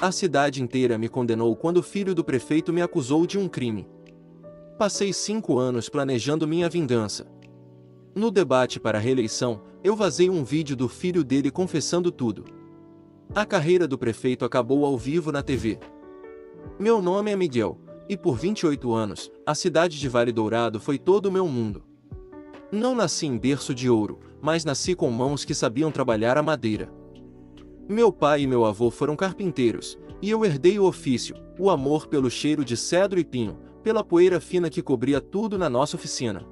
A cidade inteira me condenou quando o filho do prefeito me acusou de um crime. Passei 5 anos planejando minha vingança. No debate para a reeleição, eu vazei um vídeo do filho dele confessando tudo. A carreira do prefeito acabou ao vivo na TV. Meu nome é Miguel, e por 28 anos, a cidade de Vale Dourado foi todo o meu mundo. Não nasci em berço de ouro, mas nasci com mãos que sabiam trabalhar a madeira. Meu pai e meu avô foram carpinteiros, e eu herdei o ofício, o amor pelo cheiro de cedro e pinho, pela poeira fina que cobria tudo na nossa oficina.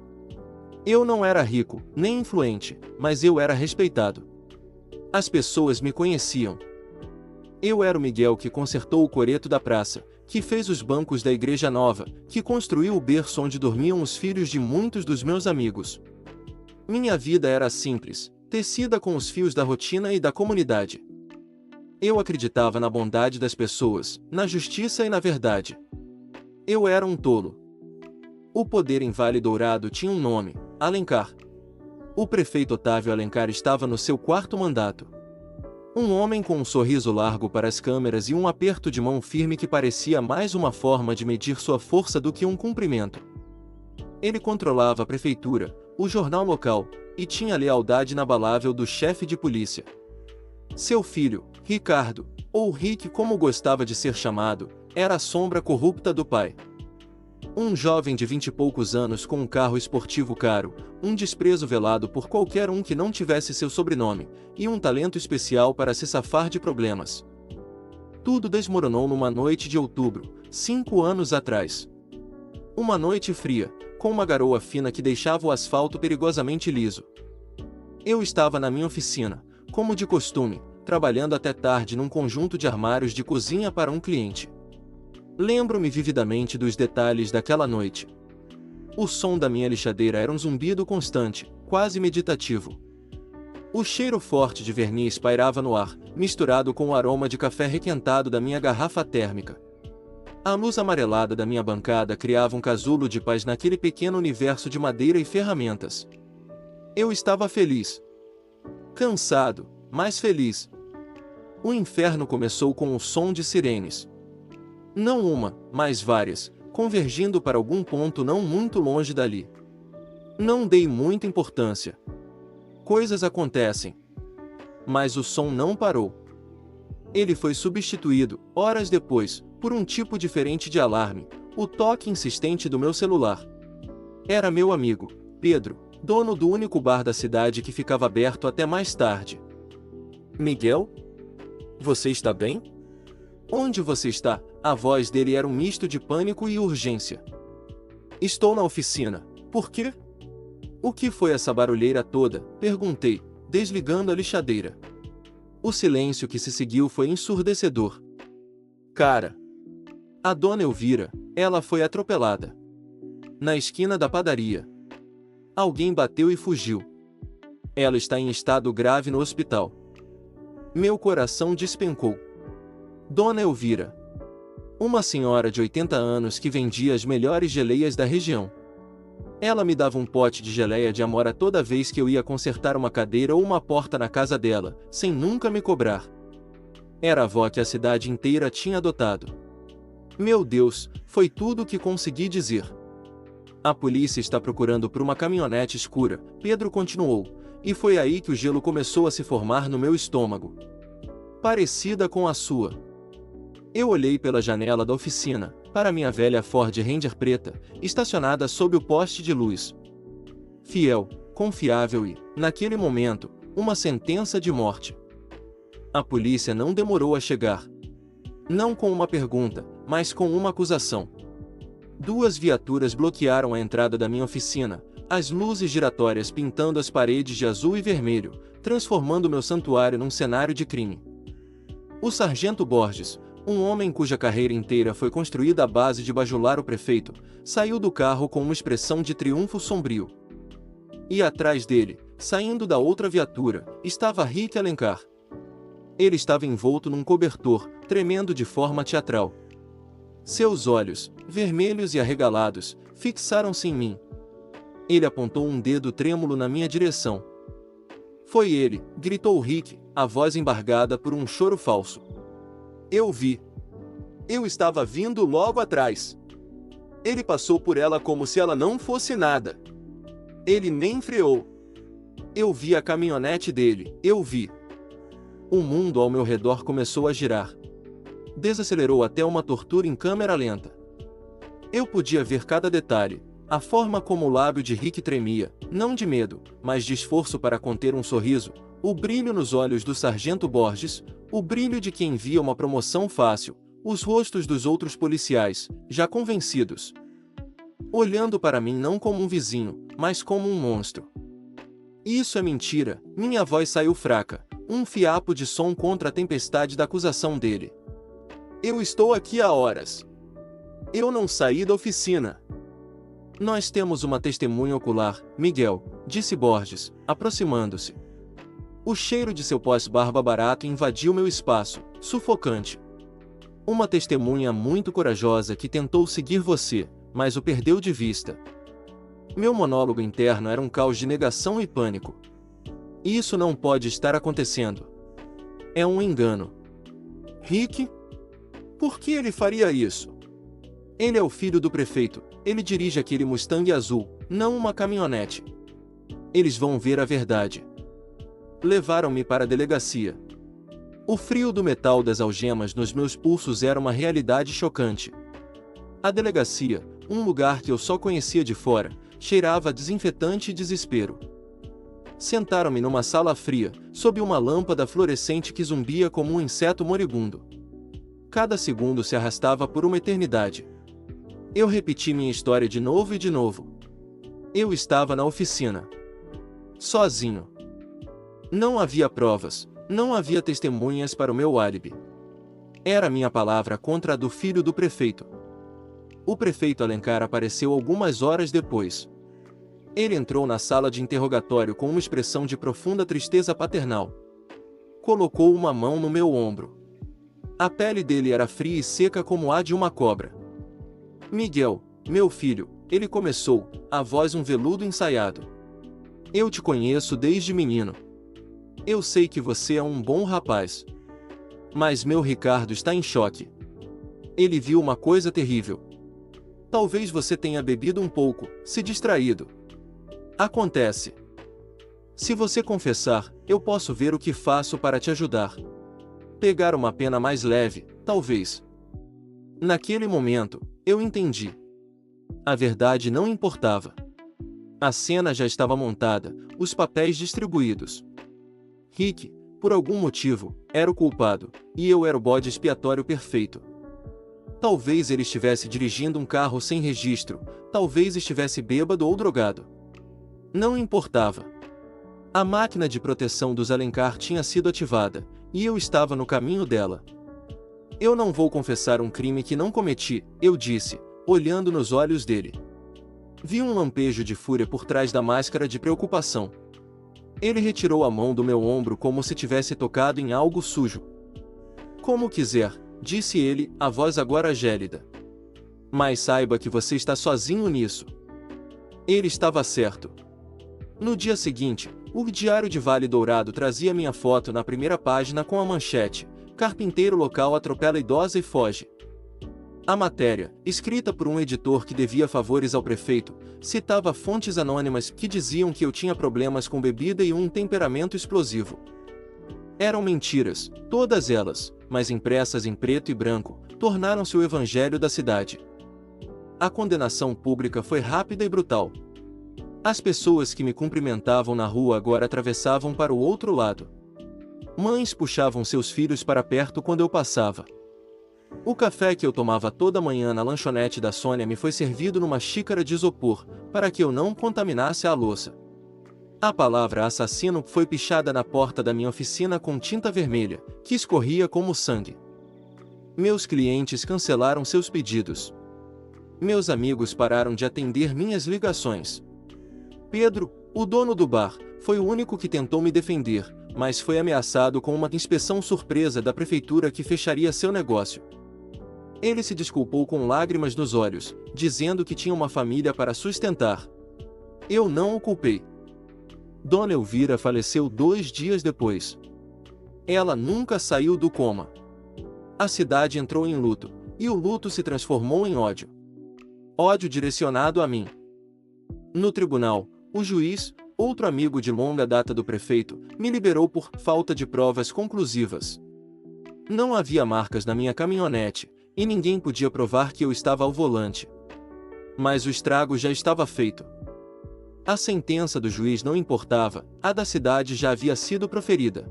Eu não era rico, nem influente, mas eu era respeitado. As pessoas me conheciam. Eu era o Miguel que consertou o coreto da praça, que fez os bancos da igreja nova, que construiu o berço onde dormiam os filhos de muitos dos meus amigos. Minha vida era simples, tecida com os fios da rotina e da comunidade. Eu acreditava na bondade das pessoas, na justiça e na verdade. Eu era um tolo. O poder em Vale Dourado tinha um nome: Alencar. O prefeito Otávio Alencar estava no seu 4º mandato. Um homem com um sorriso largo para as câmeras e um aperto de mão firme que parecia mais uma forma de medir sua força do que um cumprimento. Ele controlava a prefeitura, o jornal local, e tinha a lealdade inabalável do chefe de polícia. Seu filho, Ricardo, ou Rick como gostava de ser chamado, era a sombra corrupta do pai. Um jovem de 20 e poucos anos com um carro esportivo caro, um desprezo velado por qualquer um que não tivesse seu sobrenome, e um talento especial para se safar de problemas. Tudo desmoronou numa noite de outubro, 5 anos atrás. Uma noite fria, com uma garoa fina que deixava o asfalto perigosamente liso. Eu estava na minha oficina, como de costume, trabalhando até tarde num conjunto de armários de cozinha para um cliente. Lembro-me vividamente dos detalhes daquela noite. O som da minha lixadeira era um zumbido constante, quase meditativo. O cheiro forte de verniz pairava no ar, misturado com o aroma de café requentado da minha garrafa térmica. A luz amarelada da minha bancada criava um casulo de paz naquele pequeno universo de madeira e ferramentas. Eu estava feliz. Cansado, mas feliz. O inferno começou com o som de sirenes. Não uma, mas várias, convergindo para algum ponto não muito longe dali. Não dei muita importância. Coisas acontecem. Mas o som não parou. Ele foi substituído, horas depois, por um tipo diferente de alarme, o toque insistente do meu celular. Era meu amigo, Pedro, dono do único bar da cidade que ficava aberto até mais tarde. Miguel? Você está bem? Onde você está? A voz dele era um misto de pânico e urgência. Estou na oficina. Por quê? O que foi essa barulheira toda? Perguntei, desligando a lixadeira. O silêncio que se seguiu foi ensurdecedor. Cara! A dona Elvira, ela foi atropelada. Na esquina da padaria. Alguém bateu e fugiu. Ela está em estado grave no hospital. Meu coração despencou. Dona Elvira. Uma senhora de 80 anos que vendia as melhores geleias da região. Ela me dava um pote de geleia de amora toda vez que eu ia consertar uma cadeira ou uma porta na casa dela, sem nunca me cobrar. Era a avó que a cidade inteira tinha adotado. Meu Deus, foi tudo o que consegui dizer. A polícia está procurando por uma caminhonete escura, Pedro continuou, e foi aí que o gelo começou a se formar no meu estômago. Parecida com a sua. Eu olhei pela janela da oficina, para minha velha Ford Ranger preta, estacionada sob o poste de luz. Fiel, confiável e, naquele momento, uma sentença de morte. A polícia não demorou a chegar. Não com uma pergunta, mas com uma acusação. 2 viaturas bloquearam a entrada da minha oficina, as luzes giratórias pintando as paredes de azul e vermelho, transformando meu santuário num cenário de crime. O sargento Borges, um homem cuja carreira inteira foi construída à base de bajular o prefeito, saiu do carro com uma expressão de triunfo sombrio. E atrás dele, saindo da outra viatura, estava Rick Alencar. Ele estava envolto num cobertor, tremendo de forma teatral. Seus olhos, vermelhos e arregalados, fixaram-se em mim. Ele apontou um dedo trêmulo na minha direção. Foi ele, gritou Rick, a voz embargada por um choro falso. Eu vi. Eu estava vindo logo atrás. Ele passou por ela como se ela não fosse nada. Ele nem freou. Eu vi a caminhonete dele, eu vi. O mundo ao meu redor começou a girar. Desacelerou até uma tortura em câmera lenta. Eu podia ver cada detalhe, a forma como o lábio de Rick tremia, não de medo, mas de esforço para conter um sorriso, o brilho nos olhos do sargento Borges, o brilho de quem via uma promoção fácil, os rostos dos outros policiais, já convencidos. Olhando para mim não como um vizinho, mas como um monstro. Isso é mentira, minha voz saiu fraca, um fiapo de som contra a tempestade da acusação dele. Eu estou aqui há horas. Eu não saí da oficina. Nós temos uma testemunha ocular, Miguel, disse Borges, aproximando-se. O cheiro de seu pós-barba barato invadiu meu espaço, sufocante. Uma testemunha muito corajosa que tentou seguir você, mas o perdeu de vista. Meu monólogo interno era um caos de negação e pânico. Isso não pode estar acontecendo. É um engano. Rick? Por que ele faria isso? Ele é o filho do prefeito, ele dirige aquele Mustang azul, não uma caminhonete. Eles vão ver a verdade. Levaram-me para a delegacia. O frio do metal das algemas nos meus pulsos era uma realidade chocante. A delegacia, um lugar que eu só conhecia de fora, cheirava a desinfetante e desespero. Sentaram-me numa sala fria, sob uma lâmpada fluorescente que zumbia como um inseto moribundo. Cada segundo se arrastava por uma eternidade. Eu repeti minha história de novo e de novo. Eu estava na oficina. Sozinho. Não havia provas, não havia testemunhas para o meu álibi. Era minha palavra contra a do filho do prefeito. O prefeito Alencar apareceu algumas horas depois. Ele entrou na sala de interrogatório com uma expressão de profunda tristeza paternal. Colocou uma mão no meu ombro. A pele dele era fria e seca como a de uma cobra. Miguel, meu filho, ele começou, a voz um veludo ensaiado. Eu te conheço desde menino. Eu sei que você é um bom rapaz. Mas meu Ricardo está em choque. Ele viu uma coisa terrível. Talvez você tenha bebido um pouco, se distraído. Acontece. Se você confessar, eu posso ver o que faço para te ajudar. Pegar uma pena mais leve, talvez. Naquele momento, eu entendi. A verdade não importava. A cena já estava montada, os papéis distribuídos. Rick, por algum motivo, era o culpado, e eu era o bode expiatório perfeito. Talvez ele estivesse dirigindo um carro sem registro, talvez estivesse bêbado ou drogado. Não importava. A máquina de proteção dos Alencar tinha sido ativada, e eu estava no caminho dela. Eu não vou confessar um crime que não cometi, eu disse, olhando nos olhos dele. Vi um lampejo de fúria por trás da máscara de preocupação. Ele retirou a mão do meu ombro como se tivesse tocado em algo sujo. Como quiser, disse ele, a voz agora gélida. Mas saiba que você está sozinho nisso. Ele estava certo. No dia seguinte, o Diário de Vale Dourado trazia minha foto na primeira página com a manchete: Carpinteiro local atropela idosa e foge. A matéria, escrita por um editor que devia favores ao prefeito, citava fontes anônimas que diziam que eu tinha problemas com bebida e um temperamento explosivo. Eram mentiras, todas elas, mas impressas em preto e branco, tornaram-se o evangelho da cidade. A condenação pública foi rápida e brutal. As pessoas que me cumprimentavam na rua agora atravessavam para o outro lado. Mães puxavam seus filhos para perto quando eu passava. O café que eu tomava toda manhã na lanchonete da Sônia me foi servido numa xícara de isopor, para que eu não contaminasse a louça. A palavra assassino foi pichada na porta da minha oficina com tinta vermelha, que escorria como sangue. Meus clientes cancelaram seus pedidos. Meus amigos pararam de atender minhas ligações. Pedro, o dono do bar, foi o único que tentou me defender, mas foi ameaçado com uma inspeção surpresa da prefeitura que fecharia seu negócio. Ele se desculpou com lágrimas nos olhos, dizendo que tinha uma família para sustentar. Eu não o culpei. Dona Elvira faleceu 2 dias depois. Ela nunca saiu do coma. A cidade entrou em luto, e o luto se transformou em ódio. Ódio direcionado a mim. No tribunal, o juiz, outro amigo de longa data do prefeito, me liberou por falta de provas conclusivas. Não havia marcas na minha caminhonete, e ninguém podia provar que eu estava ao volante. Mas o estrago já estava feito. A sentença do juiz não importava, a da cidade já havia sido proferida.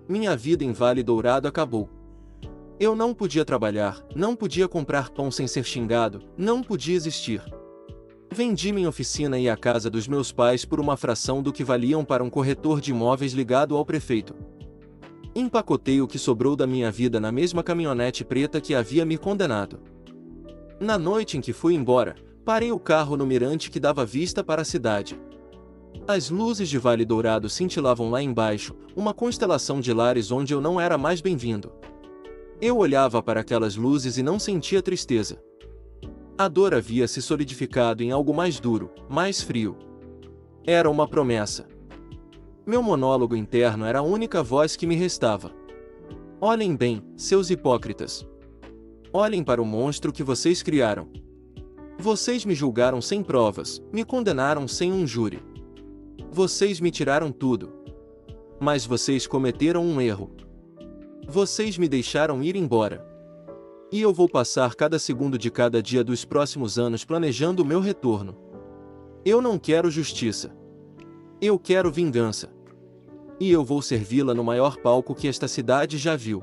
Minha vida em Vale Dourado acabou. Eu não podia trabalhar, não podia comprar pão sem ser xingado, não podia existir. Vendi minha oficina e a casa dos meus pais por uma fração do que valiam para um corretor de imóveis ligado ao prefeito. Empacotei o que sobrou da minha vida na mesma caminhonete preta que havia me condenado. Na noite em que fui embora, parei o carro no mirante que dava vista para a cidade. As luzes de Vale Dourado cintilavam lá embaixo, uma constelação de lares onde eu não era mais bem-vindo. Eu olhava para aquelas luzes e não sentia tristeza. A dor havia se solidificado em algo mais duro, mais frio. Era uma promessa. Meu monólogo interno era a única voz que me restava. Olhem bem, seus hipócritas. Olhem para o monstro que vocês criaram. Vocês me julgaram sem provas, me condenaram sem um júri. Vocês me tiraram tudo. Mas vocês cometeram um erro. Vocês me deixaram ir embora. E eu vou passar cada segundo de cada dia dos próximos anos planejando o meu retorno. Eu não quero justiça. Eu quero vingança. E eu vou servi-la no maior palco que esta cidade já viu.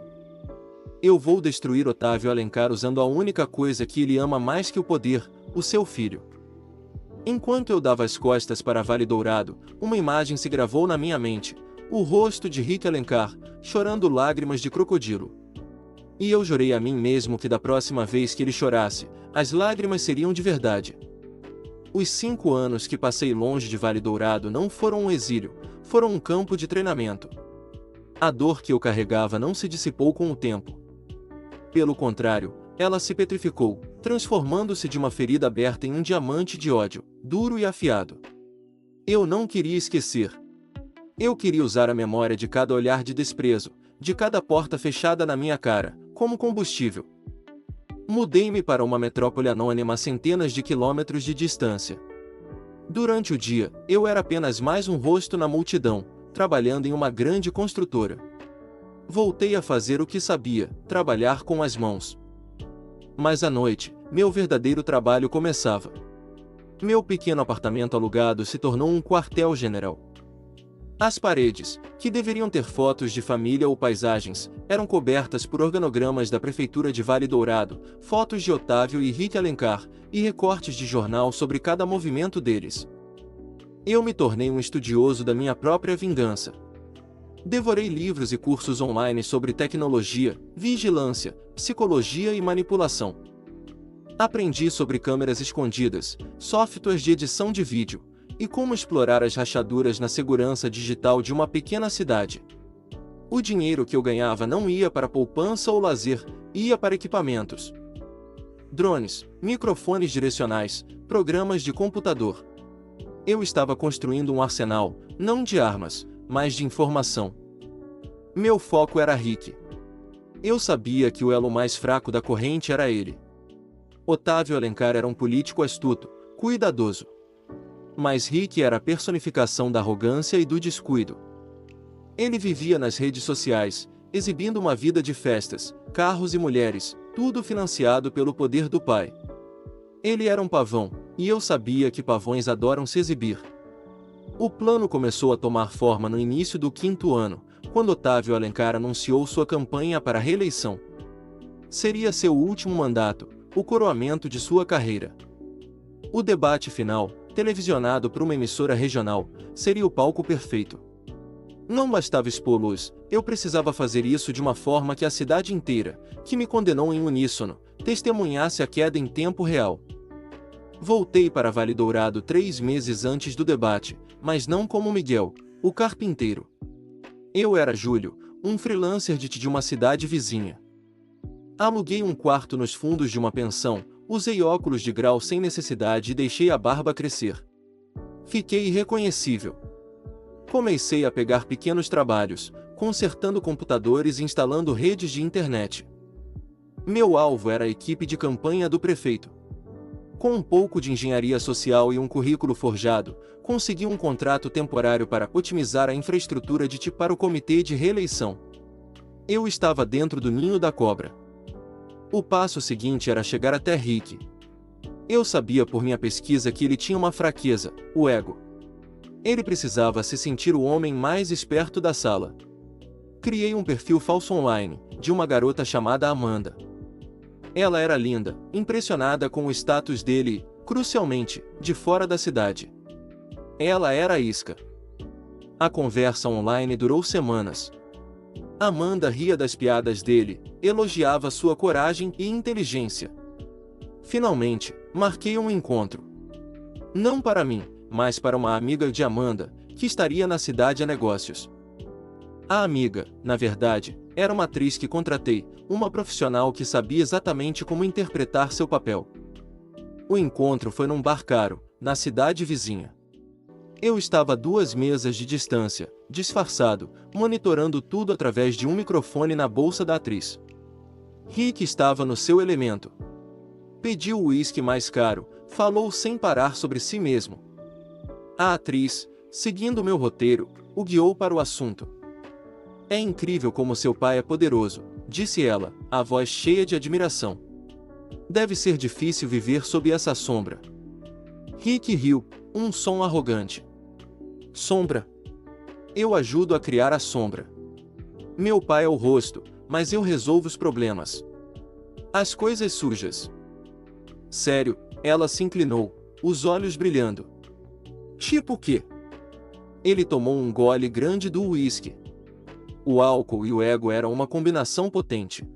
Eu vou destruir Otávio Alencar usando a única coisa que ele ama mais que o poder, o seu filho. Enquanto eu dava as costas para Vale Dourado, uma imagem se gravou na minha mente, o rosto de Rick Alencar, chorando lágrimas de crocodilo. E eu jurei a mim mesmo que da próxima vez que ele chorasse, as lágrimas seriam de verdade. Os 5 anos que passei longe de Vale Dourado não foram um exílio, foram um campo de treinamento. A dor que eu carregava não se dissipou com o tempo. Pelo contrário, ela se petrificou, transformando-se de uma ferida aberta em um diamante de ódio, duro e afiado. Eu não queria esquecer. Eu queria usar a memória de cada olhar de desprezo, de cada porta fechada na minha cara, como combustível. Mudei-me para uma metrópole anônima a centenas de quilômetros de distância. Durante o dia, eu era apenas mais um rosto na multidão, trabalhando em uma grande construtora. Voltei a fazer o que sabia, trabalhar com as mãos. Mas à noite, meu verdadeiro trabalho começava. Meu pequeno apartamento alugado se tornou um quartel-general. As paredes, que deveriam ter fotos de família ou paisagens, eram cobertas por organogramas da Prefeitura de Vale Dourado, fotos de Otávio e Rick Alencar, e recortes de jornal sobre cada movimento deles. Eu me tornei um estudioso da minha própria vingança. Devorei livros e cursos online sobre tecnologia, vigilância, psicologia e manipulação. Aprendi sobre câmeras escondidas, softwares de edição de vídeo, e como explorar as rachaduras na segurança digital de uma pequena cidade. O dinheiro que eu ganhava não ia para poupança ou lazer, ia para equipamentos. Drones, microfones direcionais, programas de computador. Eu estava construindo um arsenal, não de armas, mas de informação. Meu foco era Rick. Eu sabia que o elo mais fraco da corrente era ele. Otávio Alencar era um político astuto, cuidadoso. Mas Rick era a personificação da arrogância e do descuido. Ele vivia nas redes sociais, exibindo uma vida de festas, carros e mulheres, tudo financiado pelo poder do pai. Ele era um pavão, e eu sabia que pavões adoram se exibir. O plano começou a tomar forma no início do 5º ano, quando Otávio Alencar anunciou sua campanha para a reeleição. Seria seu último mandato, o coroamento de sua carreira. O debate final, televisionado por uma emissora regional, seria o palco perfeito. Não bastava expor luz, eu precisava fazer isso de uma forma que a cidade inteira, que me condenou em uníssono, testemunhasse a queda em tempo real. Voltei para Vale Dourado 3 meses antes do debate, mas não como Miguel, o carpinteiro. Eu era Júlio, um freelancer de uma cidade vizinha. Aluguei um quarto nos fundos de uma pensão, usei óculos de grau sem necessidade e deixei a barba crescer. Fiquei irreconhecível. Comecei a pegar pequenos trabalhos, consertando computadores e instalando redes de internet. Meu alvo era a equipe de campanha do prefeito. Com um pouco de engenharia social e um currículo forjado, consegui um contrato temporário para otimizar a infraestrutura de TI para o comitê de reeleição. Eu estava dentro do ninho da cobra. O passo seguinte era chegar até Rick. Eu sabia por minha pesquisa que ele tinha uma fraqueza, o ego. Ele precisava se sentir o homem mais esperto da sala. Criei um perfil falso online, de uma garota chamada Amanda. Ela era linda, impressionada com o status dele e, crucialmente, de fora da cidade. Ela era isca. A conversa online durou semanas. Amanda ria das piadas dele, elogiava sua coragem e inteligência. Finalmente, marquei um encontro. Não para mim, mas para uma amiga de Amanda, que estaria na cidade a negócios. A amiga, na verdade, era uma atriz que contratei, uma profissional que sabia exatamente como interpretar seu papel. O encontro foi num bar caro, na cidade vizinha. Eu estava a 2 mesas de distância, disfarçado, monitorando tudo através de um microfone na bolsa da atriz. Rick estava no seu elemento. Pediu o uísque mais caro, falou sem parar sobre si mesmo. A atriz, seguindo meu roteiro, o guiou para o assunto. É incrível como seu pai é poderoso, disse ela, a voz cheia de admiração. Deve ser difícil viver sob essa sombra. Rick riu, um som arrogante. Sombra? Eu ajudo a criar a sombra. Meu pai é o rosto, mas eu resolvo os problemas. As coisas sujas. Sério, ela se inclinou, os olhos brilhando. Tipo o quê? Ele tomou um gole grande do uísque. O álcool e o ego eram uma combinação potente.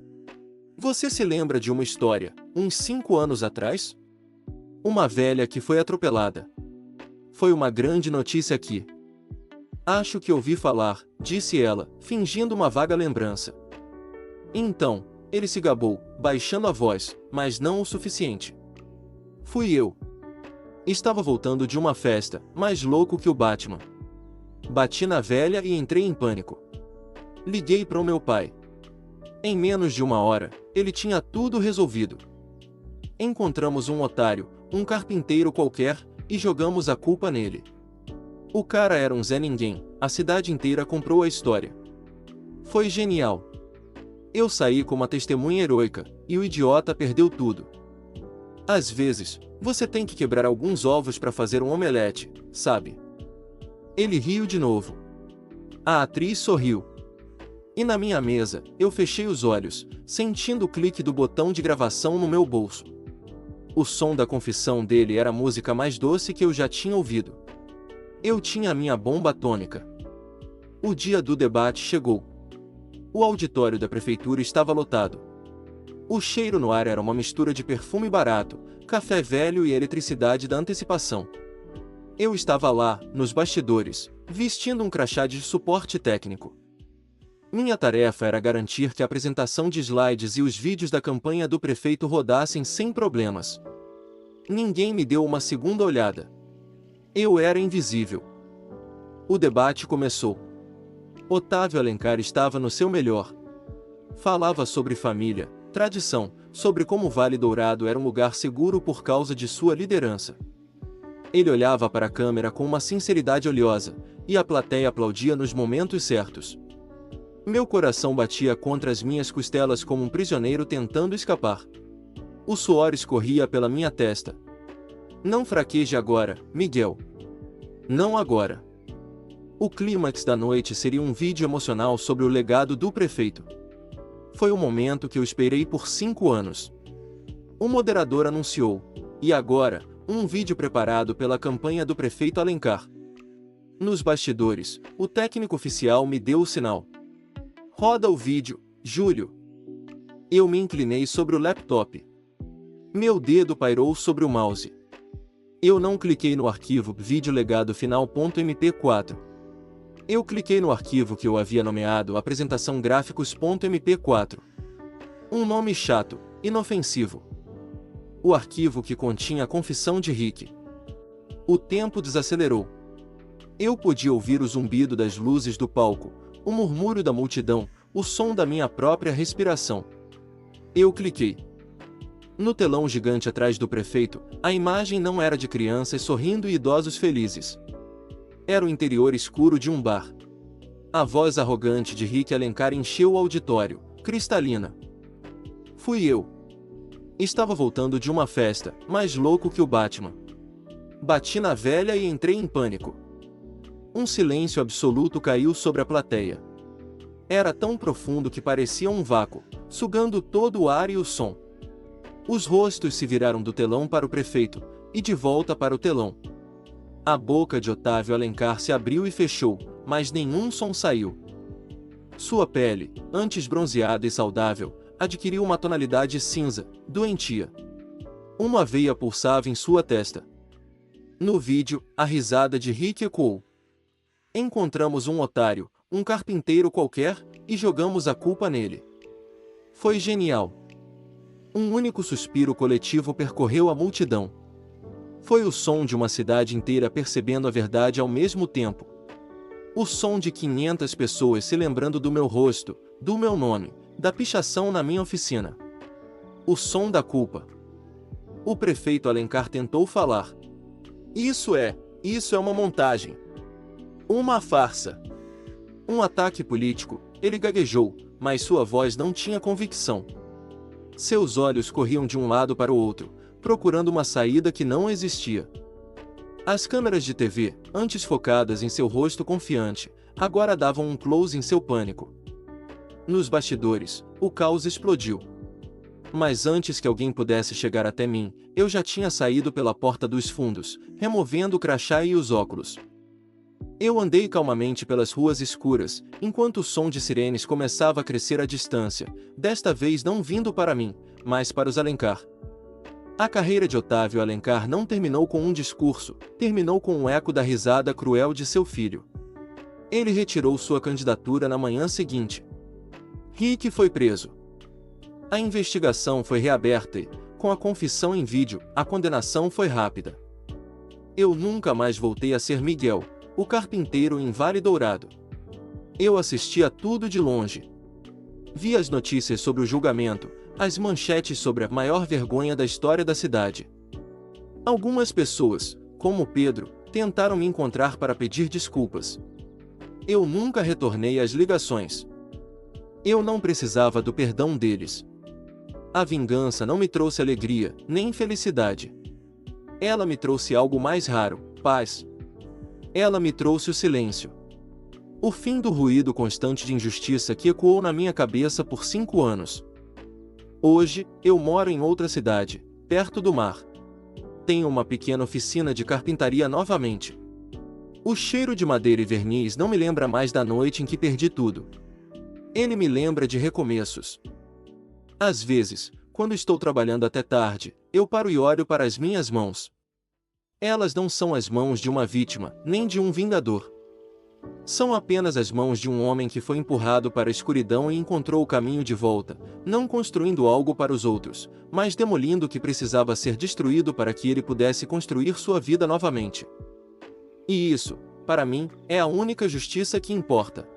Você se lembra de uma história, uns 5 anos atrás? Uma velha que foi atropelada. Foi uma grande notícia aqui. Acho que ouvi falar, disse ela, fingindo uma vaga lembrança. Então, ele se gabou, baixando a voz, mas não o suficiente. Fui eu. Estava voltando de uma festa, mais louco que o Batman. Bati na velha e entrei em pânico. Liguei para o meu pai. Em menos de 1 hora, ele tinha tudo resolvido. Encontramos um otário, um carpinteiro qualquer, e jogamos a culpa nele. O cara era um Zé Ninguém, a cidade inteira comprou a história. Foi genial. Eu saí como uma testemunha heroica, e o idiota perdeu tudo. Às vezes, você tem que quebrar alguns ovos para fazer um omelete, sabe? Ele riu de novo. A atriz sorriu. E na minha mesa, eu fechei os olhos, sentindo o clique do botão de gravação no meu bolso. O som da confissão dele era a música mais doce que eu já tinha ouvido. Eu tinha a minha bomba atômica. O dia do debate chegou. O auditório da prefeitura estava lotado. O cheiro no ar era uma mistura de perfume barato, café velho e eletricidade da antecipação. Eu estava lá, nos bastidores, vestindo um crachá de suporte técnico. Minha tarefa era garantir que a apresentação de slides e os vídeos da campanha do prefeito rodassem sem problemas. Ninguém me deu uma segunda olhada. Eu era invisível. O debate começou. Otávio Alencar estava no seu melhor. Falava sobre família, tradição, sobre como o Vale Dourado era um lugar seguro por causa de sua liderança. Ele olhava para a câmera com uma sinceridade oleosa, e a plateia aplaudia nos momentos certos. Meu coração batia contra as minhas costelas como um prisioneiro tentando escapar. O suor escorria pela minha testa. Não fraqueje agora, Miguel. Não agora. O clímax da noite seria um vídeo emocional sobre o legado do prefeito. Foi o momento que eu esperei por 5 anos. O moderador anunciou, e agora, um vídeo preparado pela campanha do prefeito Alencar. Nos bastidores, o técnico oficial me deu o sinal. Roda o vídeo, Júlio. Eu me inclinei sobre o laptop. Meu dedo pairou sobre o mouse. Eu não cliquei no arquivo vídeo legado final.mp4. Eu cliquei no arquivo que eu havia nomeado apresentação gráficos.mp4. Um nome chato, inofensivo. O arquivo que continha a confissão de Rick. O tempo desacelerou. Eu podia ouvir o zumbido das luzes do palco, o murmúrio da multidão, o som da minha própria respiração. Eu cliquei. No telão gigante atrás do prefeito, a imagem não era de crianças sorrindo e idosos felizes. Era o interior escuro de um bar. A voz arrogante de Rick Alencar encheu o auditório, cristalina. Fui eu. Estava voltando de uma festa, mais louco que o Batman. Bati na velha e entrei em pânico. Um silêncio absoluto caiu sobre a plateia. Era tão profundo que parecia um vácuo, sugando todo o ar e o som. Os rostos se viraram do telão para o prefeito, e de volta para o telão. A boca de Otávio Alencar se abriu e fechou, mas nenhum som saiu. Sua pele, antes bronzeada e saudável, adquiriu uma tonalidade cinza, doentia. Uma veia pulsava em sua testa. No vídeo, a risada de Rick ecoou. Encontramos um otário, um carpinteiro qualquer, e jogamos a culpa nele. Foi genial. Um único suspiro coletivo percorreu a multidão. Foi o som de uma cidade inteira percebendo a verdade ao mesmo tempo. O som de 500 pessoas se lembrando do meu rosto, do meu nome, da pichação na minha oficina. O som da culpa. O prefeito Alencar tentou falar. Isso é uma montagem. Uma farsa. Um ataque político, ele gaguejou, mas sua voz não tinha convicção. Seus olhos corriam de um lado para o outro, procurando uma saída que não existia. As câmeras de TV, antes focadas em seu rosto confiante, agora davam um close em seu pânico. Nos bastidores, o caos explodiu. Mas antes que alguém pudesse chegar até mim, eu já tinha saído pela porta dos fundos, removendo o crachá e os óculos. Eu andei calmamente pelas ruas escuras, enquanto o som de sirenes começava a crescer à distância, desta vez não vindo para mim, mas para os Alencar. A carreira de Otávio Alencar não terminou com um discurso, terminou com um eco da risada cruel de seu filho. Ele retirou sua candidatura na manhã seguinte. Rick foi preso. A investigação foi reaberta e, com a confissão em vídeo, a condenação foi rápida. Eu nunca mais voltei a ser Miguel, o carpinteiro em Vale Dourado. Eu assistia tudo de longe. Vi as notícias sobre o julgamento, as manchetes sobre a maior vergonha da história da cidade. Algumas pessoas, como Pedro, tentaram me encontrar para pedir desculpas. Eu nunca retornei às ligações. Eu não precisava do perdão deles. A vingança não me trouxe alegria, nem felicidade. Ela me trouxe algo mais raro, paz. Ela me trouxe o silêncio. O fim do ruído constante de injustiça que ecoou na minha cabeça por 5 anos. Hoje, eu moro em outra cidade, perto do mar. Tenho uma pequena oficina de carpintaria novamente. O cheiro de madeira e verniz não me lembra mais da noite em que perdi tudo. Ele me lembra de recomeços. Às vezes, quando estou trabalhando até tarde, eu paro e olho para as minhas mãos. Elas não são as mãos de uma vítima, nem de um vingador. São apenas as mãos de um homem que foi empurrado para a escuridão e encontrou o caminho de volta, não construindo algo para os outros, mas demolindo o que precisava ser destruído para que ele pudesse construir sua vida novamente. E isso, para mim, é a única justiça que importa.